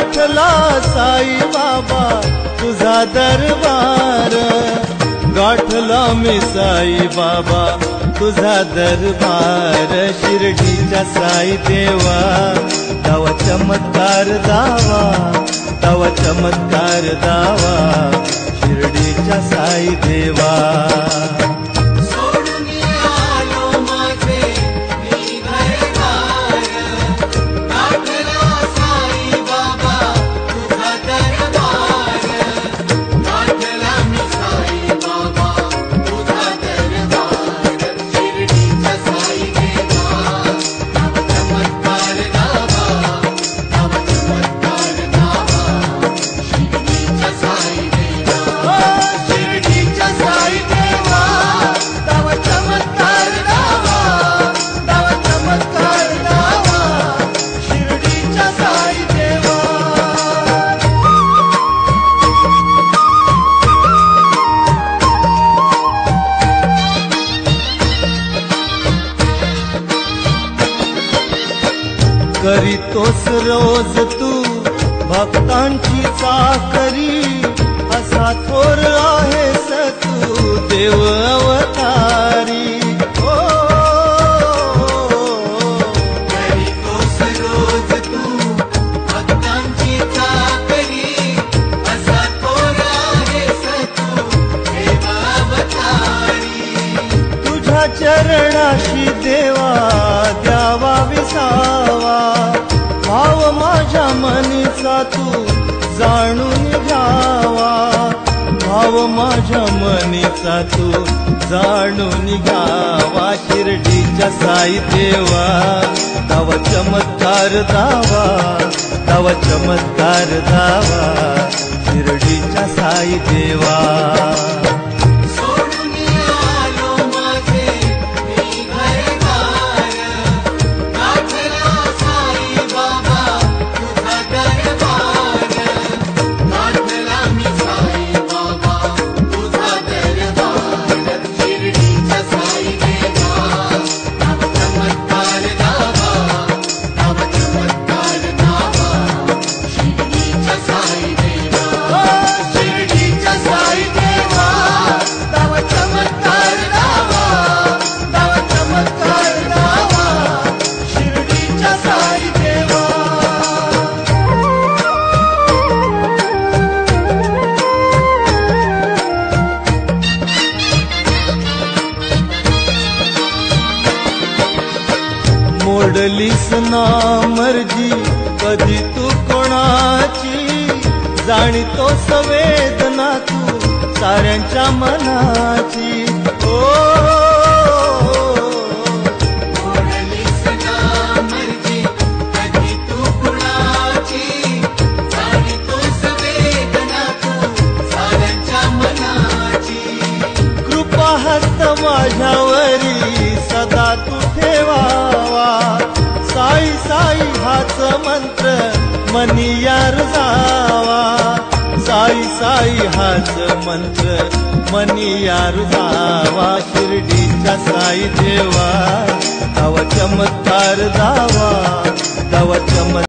गाठला साई बाबा तुझा दरबार, गाठला मी साई बाबा तुझा दरबार। शिर्डीच्या साई देवा तवा चमत्कार दावा, तवा चमत्कार दावा, शिर्डीच्या साई देवा। करीतोस रोज तू भक्तांची चाकरी, असा थोर आहेस तू देव अवतारी। ओ करीतोस रोज तू भक्तांची चाकरी, असा थोर आहेस तू देव अवतारी। तुझ्या चरणाशी देवा द्यावा विसावा, भाव माझ्या मनीचा तू जाणून घ्यावा, भाव माझ्या मनीचा तू जाणून घ्यावा। शिर्डीच्या साई देवा तवा चमत्कार दावा, तवा चमत्कार दावा, शिर्डीच्या साई देवा। मोडलीस ना मर्जी कधी तू कोणाची, जाणीतो संवेदना तू साऱ्यांच्या मनाची। ओ मोडलीस ना मर्जी कधी तू कोणाची, जाणीतो संवेदना तू साऱ्यांच्या मनाची। कृपा हस्त माझ्यावरी सदा तू ठेवावा, साई साई हाच मंत्र मनी रुजावा, साई साई हाच मंत्र मनी रुजावा। शिर्डीच्या साई देवा तवा चमत्कार दावा, तवा चमत्कार